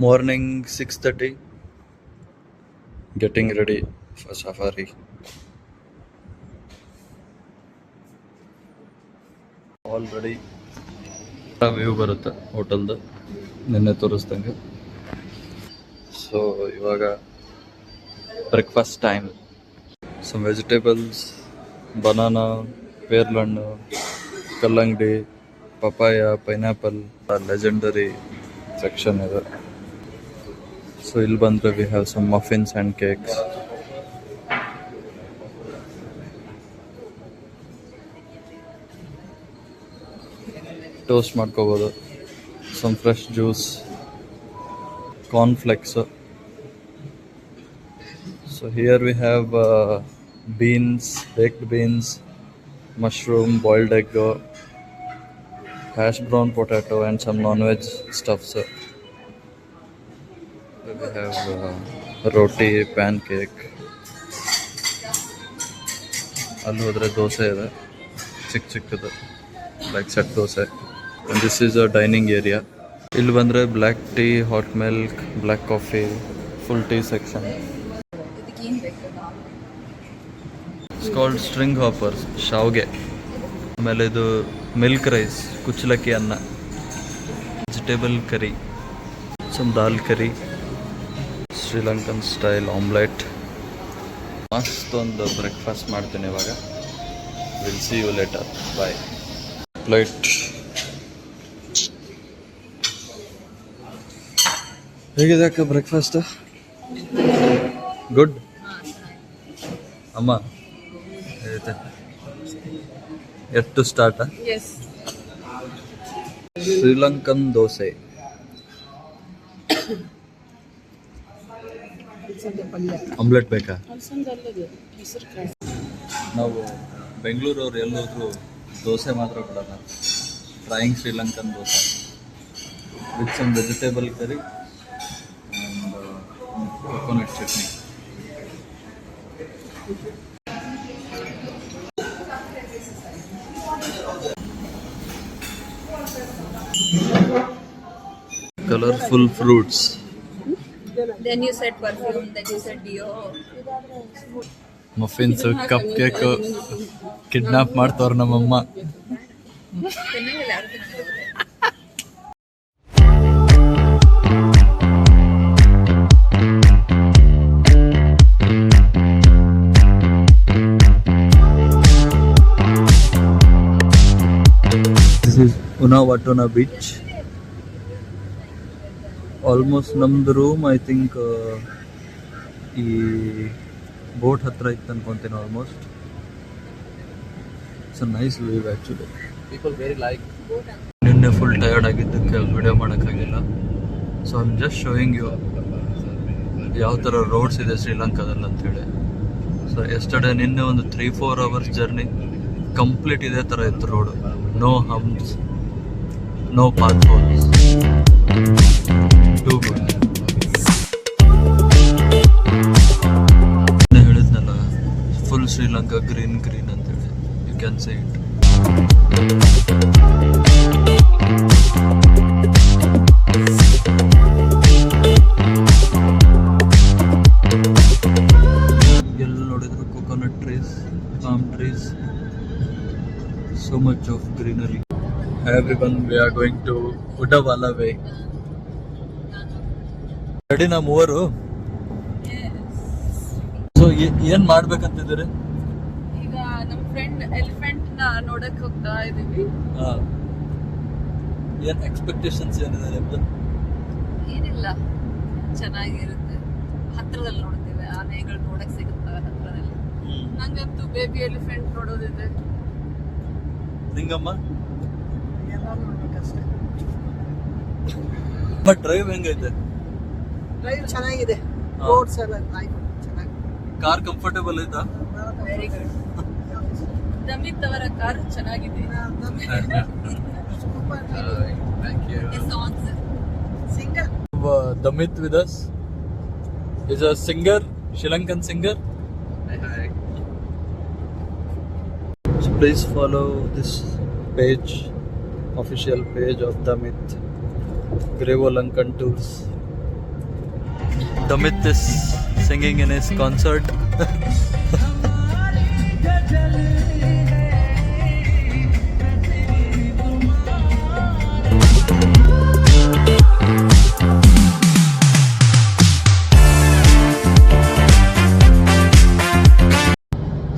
Morning 6:30. Getting ready for safari. Already view ಬರುತ್ತೆ ಹೋಟೆಲ್ದು ನಿನ್ನೆ ತೋರಿಸ್ದಂಗೆ. ಸೊ ಇವಾಗ breakfast time. Some vegetables, banana, ಪೇರ್ಲಣ್ಣು, ಕಲ್ಲಂಗಡಿ, ಪಪಾಯ, ಪೈನಾಪಲ್, ಲೆಜೆಂಡರಿ ಸೆಕ್ಷನ್ ಇದೆ. ಸೊ ಇಲ್ಲಿ ಬಂದರೆ we have some muffins and cakes. Toast ಮಾಡ್ಕೋಬೋದು. Some fresh juice, cornflakes. So here we have beans, baked beans, mushroom, boiled egg, hash brown potato and some non-veg stuffs. We have roti, pancake. ಅಲ್ಲಿ ಹೋದರೆ ದೋಸೆ ಇದೆ, ಚಿಕ್ಕದು like set dosa. And this is a dining area. ಇಲ್ಲಿ ಬಂದರೆ black tea, hot milk, black coffee, full tea section. It's called string hoppers, ಶಾವ್ಗೆ. ಆಮೇಲೆ ಇದು milk rice, ಕುಚ್ಚಲಕ್ಕಿ ಅನ್ನ, vegetable curry, some dal curry, Sri Lankan style omelette. ಮಸ್ತೊಂದು ಬ್ರೇಕ್ಫಾಸ್ಟ್ ಮಾಡ್ತೀನಿ ಇವಾಗ. Will see you later. Bye. Plate ಹೇಗಿದೆ ಅಕ್ಕ ಬ್ರೇಕ್ಫಾಸ್ಟ್? ಗುಡ್ ಅಮ್ಮ. ಎಷ್ಟು ಸ್ಟಾರ್ಟ್? ಶ್ರೀಲಂಕನ್ ದೋಸೆ. ಆಮ್ಲೆಟ್ ಬೇಕಾ? ನಾವು ಬೆಂಗಳೂರವ್ರು ಎಲ್ಲೋದ್ರು ದೋಸೆ ಮಾತ್ರ ಕೊಡೋಣ. Frying Sri Lankan dosa with some vegetable curry and coconut chutney. Colorful fruits. Then you said perfume, then you said Dio. Muffins, cupcake, kidnap ಮಾಡ್ತವ್ರ ನಮ್ಮಮ್ಮ. This is Unawatuna beach. Almost ನಮ್ದು ರೂಮ್ ಐ ಥಿಂಕ್ ಈ boat ಹತ್ರ ಇತ್ತು ಅನ್ಕೊಂತೀನಿ. Almost it's a nice view actually. People very like. ನಿನ್ನೆ full tired ಆಗಿದ್ದಕ್ಕೆ video ಮಾಡೋಕ್ಕಾಗಿಲ್ಲ. So I am just showing you ಯಾವ ಥರ ರೋಡ್ಸ್ ಇದೆ ಶ್ರೀಲಂಕಾದಲ್ಲಿ ಅಂಥೇಳಿ. ಸೊ ಎಸ್ಟರ್ಡೇ ನಿನ್ನೆ ಒಂದು 3-4 ಅವರ್ಸ್ ಜರ್ನಿ ಕಂಪ್ಲೀಟ್ ಇದೇ ಥರ ಇತ್ತು road. No humps, no potholes. ಹೇಳಿದ್ನಲ್ಲ ಫುಲ್ ಶ್ರೀಲಂಕಾ ಗ್ರೀನ್ ಅಂತೇಳಿ. You can say it. ಎಲ್ಲ ನೋಡಿದ್ರು coconut trees, palm trees, so much of greenery. Everyone, we are going to Udawala Way. Ready ನಾ ಮೂವರು? So ಏನ್ ಮಾಡ್ಬೇಕಂತಿದ್ದೀರಿ? ಈಗ ನಮ್ಮ ಫ್ರೆಂಡ್ ಎಲಿಫೆಂಟ್ ನ ನೋಡಕ್ ಹೋಗ್ತಾ ಇದೀವಿ. ಏನ್ ಎಕ್ಸ್ಪೆಕ್ಟೇಷನ್ಸ್ ಏನಿದೆ ನಿಮ್ದು? ಏನಿಲ್ಲ, ಚೆನ್ನಾಗಿರುತ್ತೆ. ಹತ್ರದಲ್ಲಿ ನೋಡ್ತೇವೆ, ಆನೆಗಳು ನೋಡಕ್ ಸಿಗುತ್ತವೆ ಹತ್ರದಲ್ಲಿ. ನಂಗಂತೂ ಬೇಬಿ ಎಲಿಫೆಂಟ್ ನೋಡೋದಿದೆ. ನಿಂಗಮ್ಮ? ಎಲ್ಲ ನೋಡ್ಬೇಕಷ್ಟೇ. ಬಟ್ ಡ್ರೈವ್ ಹೆಂಗೈತೆ? ಡ್ರೈವ್ ಚೆನ್ನಾಗಿದೆ. ರೋಡ್ಸ್ ಎಲ್ಲ ಚೆನ್ನಾಗಿದೆ. ಕಾರ್ ಕಂಫರ್ಟೇಬಲ್ ಐತಾ? Very good. ದಮಿತ್ ಅವರ ಕಾರ್ ಚೆನ್ನಾಗಿದೆ. Thank you. Singer Damit with us is a singer, Sri Lankan singer. Hi. So please follow this page, official page of Damit, Grevo Lankan Tours. Damit is singing in his concert.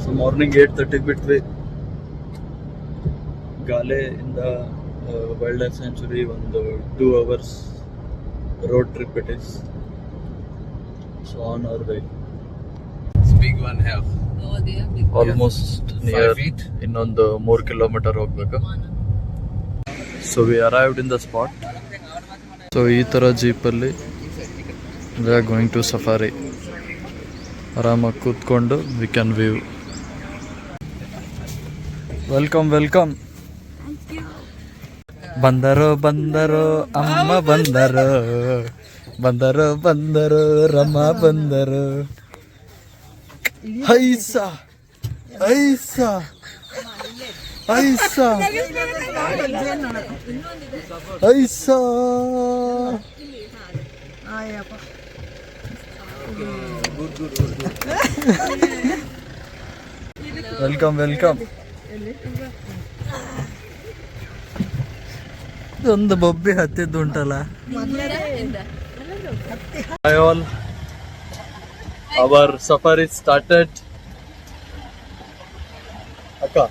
So morning 8:30 ಬಿಟ್ವಿ ಗಾಲೆ ಇಂದ wild life sanctuary ಒಂದು 2 hours road trip it is. So on our way. It's big one here. Oh, they are big. Almost near 5 feet. ಇನ್ನೊಂದು 3 kilometer ಹೋಗ್ಬೇಕು. So we arrived in the spot. So ಈ ತರ ಜೀಪಲ್ಲಿ we are going to safari. ಆರಾಮಾಗಿ ಕೂತ್ಕೊಂಡು we can view. Welcome ಬಂದರೋ ಅಮ್ಮ ಬಂದರೋ ರಮ್ಮ ಬಂದರು ಐಸಾ ಐಸಾ ಐಸಾ ಐಸಾ welcome ಒಂದು ಬೊಬ್ಬಿ ಹತ್ತಿದ್ದು ಉಂಟಲ್ಲ. Hi all, our safari started. Akka,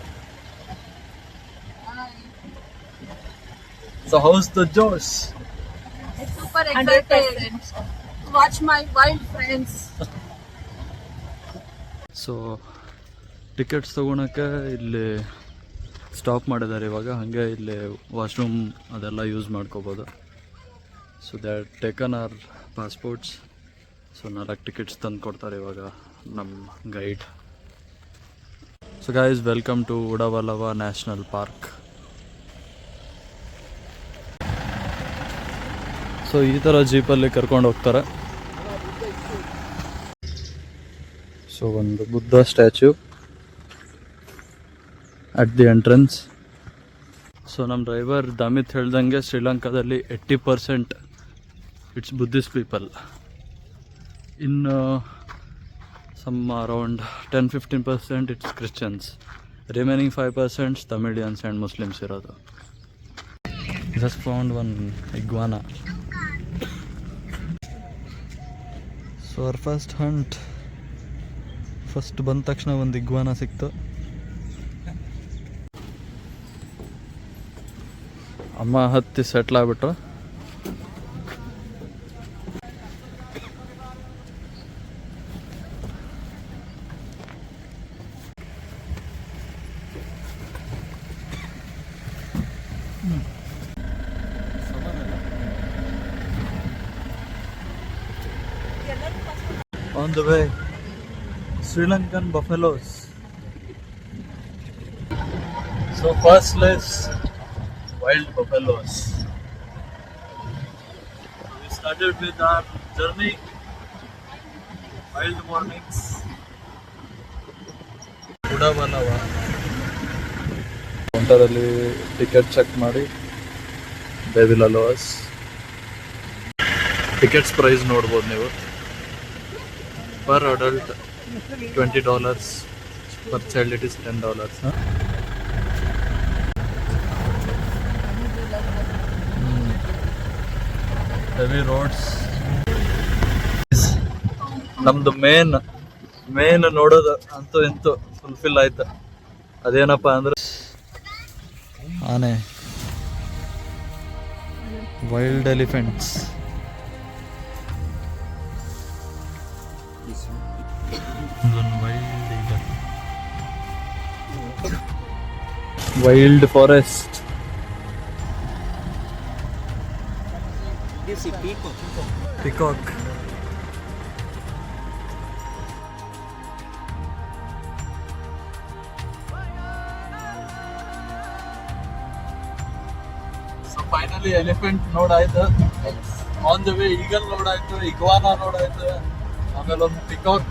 so how's the Josh? Super excited. Watch my wild friends. So tickets ತೊಗೊಳಕ್ಕೆ ಇಲ್ಲಿ ಸ್ಟಾಪ್ ಮಾಡಿದ್ದಾರೆ ಇವಾಗ. ಹಾಗೆ ಇಲ್ಲಿ ವಾಶ್ರೂಮ್ ಅದೆಲ್ಲ ಯೂಸ್ ಮಾಡ್ಕೋಬೋದು. So they are taken our passports. So 4 tickets ತಂದು ಕೊಡ್ತಾರೆ ಇವಾಗ ನಮ್ಮ guide. So guys, welcome to Udawalawe national park. So ಈ ಥರ ಜೀಪಲ್ಲಿ ಕರ್ಕೊಂಡು ಹೋಗ್ತಾರೆ. ಸೊ ಒಂದು Buddha statue at the entrance. So ನಮ್ಮ ಡ್ರೈವರ್ ದಾಮಿತ್ ಹೇಳ್ದಂಗೆ ಶ್ರೀಲಂಕಾದಲ್ಲಿ 80% ಇಟ್ಸ್ ಬುದ್ಧಿಸ್ಟ್ ಪೀಪಲ್. ಇನ್ನು some around 10-15% it's Christians. Remaining 5% Tamilians and Muslims ಇರೋದು. Just found one iguana. So our first hunt. First ಬಂದ ತಕ್ಷಣ ಒಂದು ಇಗ್ವಾನಾ ಸಿಕ್ತು. ಅಮ್ಮ ಹತ್ತಿ settle ಆಗ್ಬಿಟ್ರು. On the way, Sri Lankan buffaloes. So first let's wild buffaloes. So we started with our journey, wild mornings, Udawalawe. ಕೌಂಟರಲ್ಲಿ ticket check ಮಾಡಿ they will allow us. Tickets price ನೋಡ್ಬೋದು ನೀವು. Per adult $20, per child it is $10. Heavy roads. ನಮ್ದು main ನೋಡೋದು ಅಂತೂ ಇಂತೂ fulfil ಆಯ್ತು. ಅದೇನಪ್ಪ ಅಂದ್ರೆ ಆನೆ, wild elephants. Wild forest. Peacock. So finally elephant ನೋಡಾಯ್ತು. ಆನ್ ದ ವೇ ಈಗಲ್ ನೋಡಾಯ್ತು, ಇಗ್ವಾನಾ ನೋಡಾಯ್ತು, ಆಮೇಲೆ ಒಂದು ಪಿಕಾಕ್.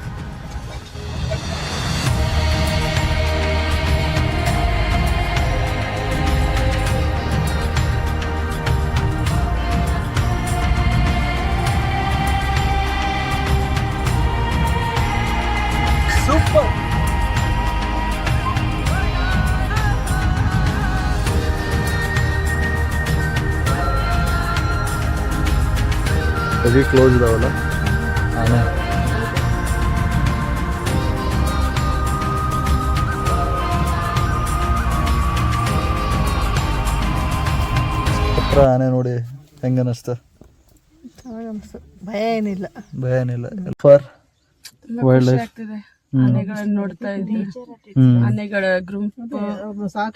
ಹೆವಿ ಕ್ಲೋಸ್ ಇದಾವಲ್ಲ ಆನೆ. ಹತ್ರ ಆನೆ ನೋಡಿ ಹೆಂಗ ಅನಿಸ್ತ? ಭಯ ಏನಿಲ್ಲ. ಭಯ ಏನಿಲ್ಲ. ಫಾರ್ ವೈಲ್ಡ್ ಲೈಫ್ ಆಗ್ತಿದೆ. ಆನೆಗಳನ್ನ ನೋಡ್ತಾ ಇದ್ವಿ. ಆನೆಗಳ ಗ್ರೂಪ್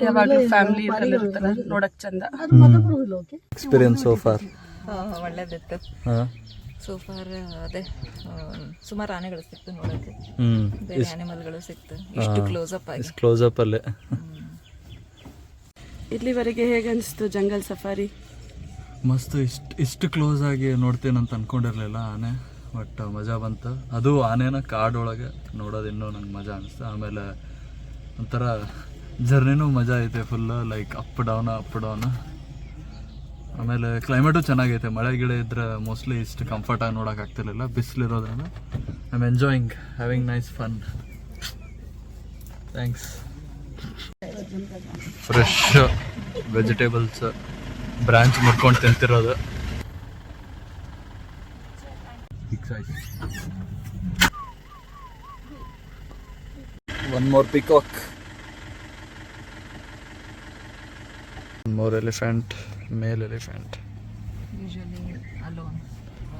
ಯಾವಾಗಲೂ ಫ್ಯಾಮಿಲಿ ಇರ್ತಾರ, ನೋಡಕ್ ಚಂದ. ಎಕ್ಸ್ಪೀರಿಯನ್ಸ್ ಸೋ ಫಾರ್ ಒಳ್ಳೇದಿತ್ತು. ಸೋಫಾರ್ ಅದೇ ಸುಮಾರು ಆನೆಗಳು ಸಿಕ್ತು ನೋಡೋಕ್ಕೆ, ಬೇರೆ ಆನಿಮಲ್ಗಳು ಸಿಕ್ತು. ಇಷ್ಟು ಕ್ಲೋಸ್ ಅಪ್ ಆಗಿ, ಕ್ಲೋಸ್ ಅಪ್ ಅಲ್ಲೇ. ಇಲ್ಲಿವರೆಗೆ ಹೇಗೆ ಅನಿಸ್ತು ಜಂಗಲ್ ಸಫಾರಿ? ಮಸ್ತ್. ಇಷ್ಟು ಕ್ಲೋಸ್ ಆಗಿ ನೋಡ್ತೇನಂತ ಅನ್ಕೊಂಡಿರ್ಲಿಲ್ಲ ಆನೆ, ಬಟ್ ಮಜಾ ಬಂತು. ಅದು ಆನೆನ ಕಾಡೊಳಗೆ ನೋಡೋದು ಇನ್ನೂ ನಂಗೆ ಮಜಾ ಅನಿಸ್ತು. ಆಮೇಲೆ ಒಂಥರ ಜರ್ನಿನೂ ಮಜಾ ಐತೆ ಫುಲ್, ಲೈಕ್ ಅಪ್ ಡೌನ್. ಆಮೇಲೆ ಕ್ಲೈಮೇಟು ಚೆನ್ನಾಗೈತೆ. ಮಳೆ ಗಿಡ ಇದ್ರೆ ಮೋಸ್ಟ್ಲಿ ಇಷ್ಟು ಕಂಫರ್ಟಾಗಿ ನೋಡೋಕೆ ಆಗ್ತಿರ್ಲಿಲ್ಲ, ಬಿಸಿಲಿರೋದ್ರಿಂದ. I am enjoying, having nice fun. Thanks. Fresh vegetables branch ಮುಟ್ಕೊಂಡು ತಿಂತಿರೋದು. One more peacock, one more elephant, male elephant. Usually alone.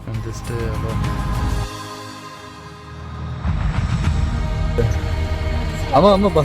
And they stay alone. ಅಮ್ಮ ಬಾ.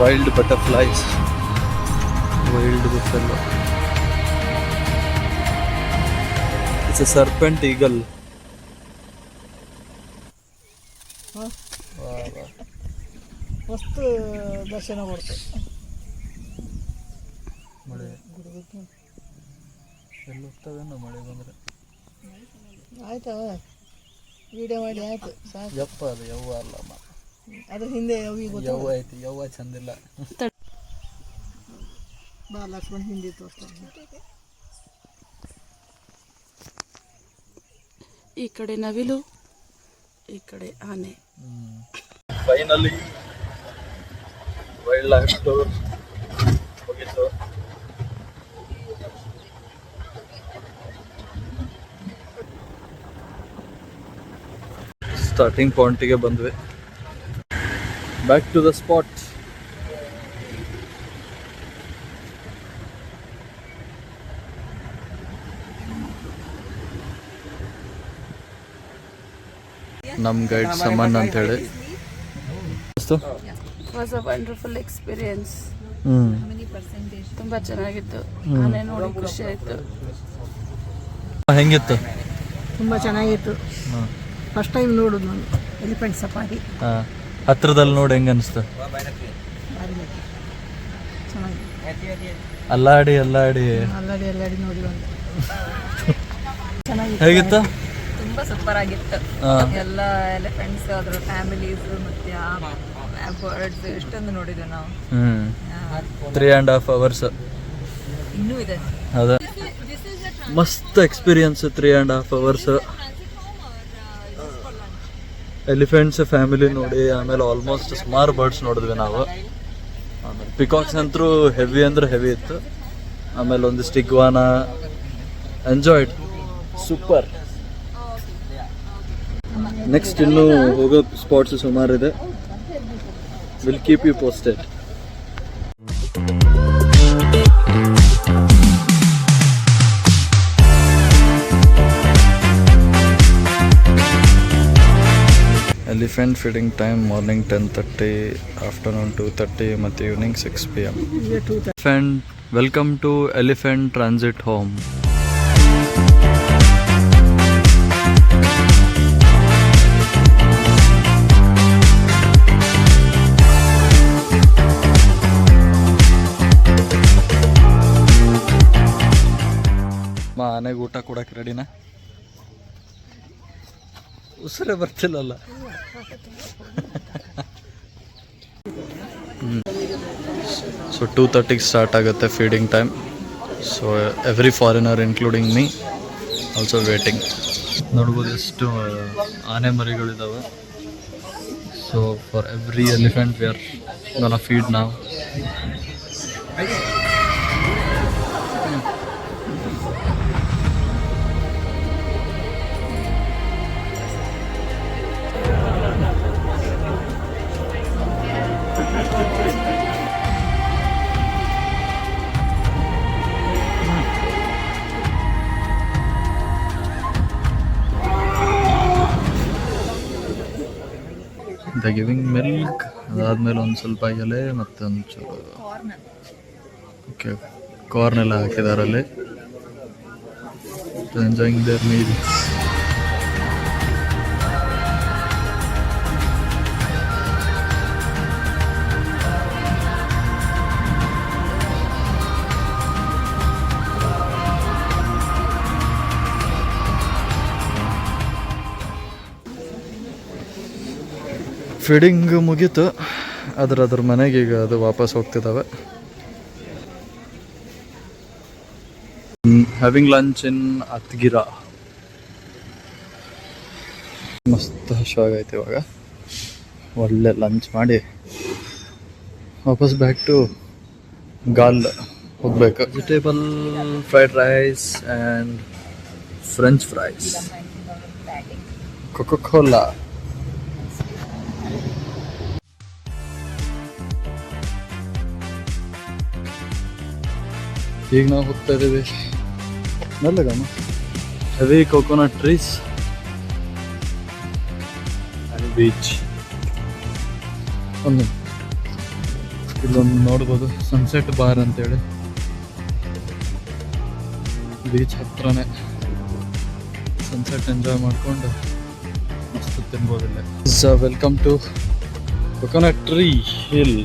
Wild butterflies, wild buffalo. It's a serpent eagle. ಮಸ್ತ್ ದರ್ಶನ ಕೊಡ್ತು. ಮಳೆ ಎಲ್ಲಿ ಹೋಗ್ತವೇನೋ ಮಳೆ ಬಂದರೆ. ಆಯ್ತಾ ವಿಡಿಯೋ ಮಾಡಿ ಆಯ್ತು ಸಾಕು. ಯಪ್ಪ ಅದು ಯವ್ವ ಅಲ್ಲಮ್ಮ, ಅದು ಹಿಂದೆ ಯವ್ವ ಐತಿ. ಯವ್ವ ಚಂದಿಲ್ಲ. ಬಾ ಲಕ್ಷ್ಮಣ್ ಹಿಂದೆ ತೋರಿಸ್ತಾರೆ. ಈ ಕಡೆ ನವಿಲು, ಈ ಕಡೆ ಆನೆ. ಫೈನಲಿ ವೈಲ್ಡ್ ಲೈಫ್ ಟೂರ್ ಹೋಗಿತ್ತು. ಸ್ಟಾರ್ಟಿಂಗ್ ಪಾಯಿಂಟಿಗೆ ಬಂದ್ವಿ. Back to the spot. ನಮ್ಮ ಗೈಡ್ ಸಮನ್ ಅಂತ ಹೇಳಿ. Was a wonderful experience. ತುಂಬಾ ಚೆನ್ನಾಗಿತ್ತು. ಆನೆ ನೋಡಿ ಖುಷಿ ಆಯ್ತು. ಹೆಂಗಿತ್ತು? ತುಂಬಾ ಚೆನ್ನಾಗಿತ್ತು. ಫಸ್ಟ್ ಟೈಮ್ ನೋಡುದು ನಾನು ಎಲಿಫೆಂಟ್ ಸಫಾರಿ. ಹತ್ರದಲ್ಲಿ ನೋಡಿ ಹೆಂಗ ಅನಿಸ್ತು? ಅಲ್ಲಾಡಿ ಅಲ್ಲಾಡಿ ನೋಡಿ ಬಂದೆ. ಹೇಗಿತ್ತು? ತುಂಬಾ ಸೂಪರ್ ಆಗಿತ್ತು. ಎಲ್ಲ ಎಲಿಫೆಂಟ್ಸ್, ಅದ್ರ ಫ್ಯಾಮಿಲೀಸ್, ಮತ್ತೆ ಬರ್ಡ್ಸ್ ಎಷ್ಟೊಂದು ನೋಡಿದ್ವಿ ನಾವು. 3.5 hours ಇನ್ನೂ ಇದೆ. ಅದ ಮಸ್ತ್ ಎಕ್ಸ್ಪೀರಿಯನ್ಸ್. 3.5 hours ಎಲಿಫೆಂಟ್ಸ್ ಫ್ಯಾಮಿಲಿ ನೋಡಿ. ಆಮೇಲೆ ಆಲ್ಮೋಸ್ಟ್ ಸುಮಾರು ಬರ್ಡ್ಸ್ ನೋಡಿದ್ವಿ ನಾವು. ಆಮೇಲೆ ಪಿಕಾಕ್ಸ್ ಅಂತೂ ಹೆವಿ ಅಂದ್ರೆ ಹೆವಿ ಇತ್ತು. ಆಮೇಲೆ ಒಂದಿಷ್ಟು ಇಗ್ವಾನ. Enjoyed, super. ನೆಕ್ಸ್ಟ್ ಇನ್ನೂ ಹೋಗೋ ಸ್ಪಾಟ್ಸ್ ಸುಮಾರಿದೆ. Will keep you posted. Elephant feeding time morning 10:30, afternoon 2:30 ಮತ್ತು evening 6 PM. Welcome to elephant transit home. ಆನೆಗೆ ಊಟ ಕೊಡಕ್ಕೆ ರೆಡಿನಾ? ಉಸಿರೇ ಬರ್ತಿಲ್ಲಲ್ಲ. ಸೊ 2:30 ಸ್ಟಾರ್ಟ್ ಆಗುತ್ತೆ feeding time. So every foreigner including me also waiting. ನೋಡ್ಬೋದು ಎಷ್ಟು ಆನೆ ಮರಿಗಳಿದ್ದಾವೆ. So for every elephant we are gonna feed ನಾವ್. ದ ಗಿವಿಂಗ್ ಮಿಲ್ಕ್, ಅದಾದ್ಮೇಲೆ ಒಂದು ಸ್ವಲ್ಪ ಎಲೆ ಮತ್ತು ಒಂಚೂರು ಓಕೆ ಕಾರ್ನ್ ಎಲ್ಲ ಹಾಕಿದ್ದಾರೆ ಅಲ್ಲಿ. Enjoying there meal. ಫೀಡಿಂಗ್ ಮುಗೀತು. ಅದ್ರ ಮನೆಗೆ ಈಗ ಅದು ವಾಪಸ್ ಹೋಗ್ತಿದ್ದಾವೆ. ಹ್ಯಾವಿಂಗ್ ಲಂಚ್ ಇನ್ ಅತ್ಗಿರ. ಮಸ್ತ್ ಹಶ್ವಾಗೈತೆ ಇವಾಗ. ಒಳ್ಳೆ ಲಂಚ್ ಮಾಡಿ ವಾಪಸ್ ಬ್ಯಾಕ್ ಟು ಗಾಲ್ ಹೋಗ್ಬೇಕು. Vegetable fried rice and french fries, coco cola. ಈಗ ನಾವು ಹೋಗ್ತಾ ಇದ್ದೀವಿ ನಲ್ಲಗಮ್ಮ heavy coconut trees and beach. ಇಲ್ಲೊಂದು ನೋಡ್ಬೋದು ಸನ್ಸೆಟ್ ಬಾರ್ ಅಂತೇಳಿ. ಬೀಚ್ ಹತ್ರನೇ ಸನ್ಸೆಟ್ ಎಂಜಾಯ್ ಮಾಡಿಕೊಂಡು ಮಸ್ತ್ ತಿನ್ಬೋದಿಲ್ಲ. Welcome to coconut tree hill.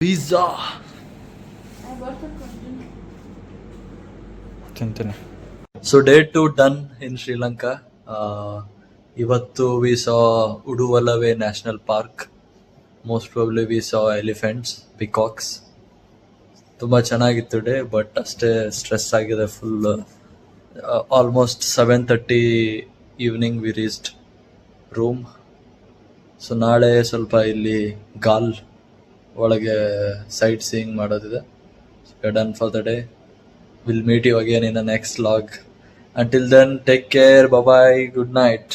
Pizza ತಿಂತೀನಿ. So day 2 done in Sri Lanka. ಇವತ್ತು we saw Udawalawe national park. Most probably we saw elephants, peacocks. ತುಂಬ ಚೆನ್ನಾಗಿತ್ತು ಡೇ, ಬಟ್ ಅಷ್ಟೇ ಸ್ಟ್ರೆಸ್ ಆಗಿದೆ full. Almost 7:30 evening V reached room. So ನಾಳೆ ಸ್ವಲ್ಪ ಇಲ್ಲಿ ಗಾಲ್ ಒಳಗೆ ಸೈಟ್ ಸೀಯಿಂಗ್ ಮಾಡೋದಿದೆ. Done for the day. Will meet you again in the next vlog. Until then, take care. Bye bye. Good night.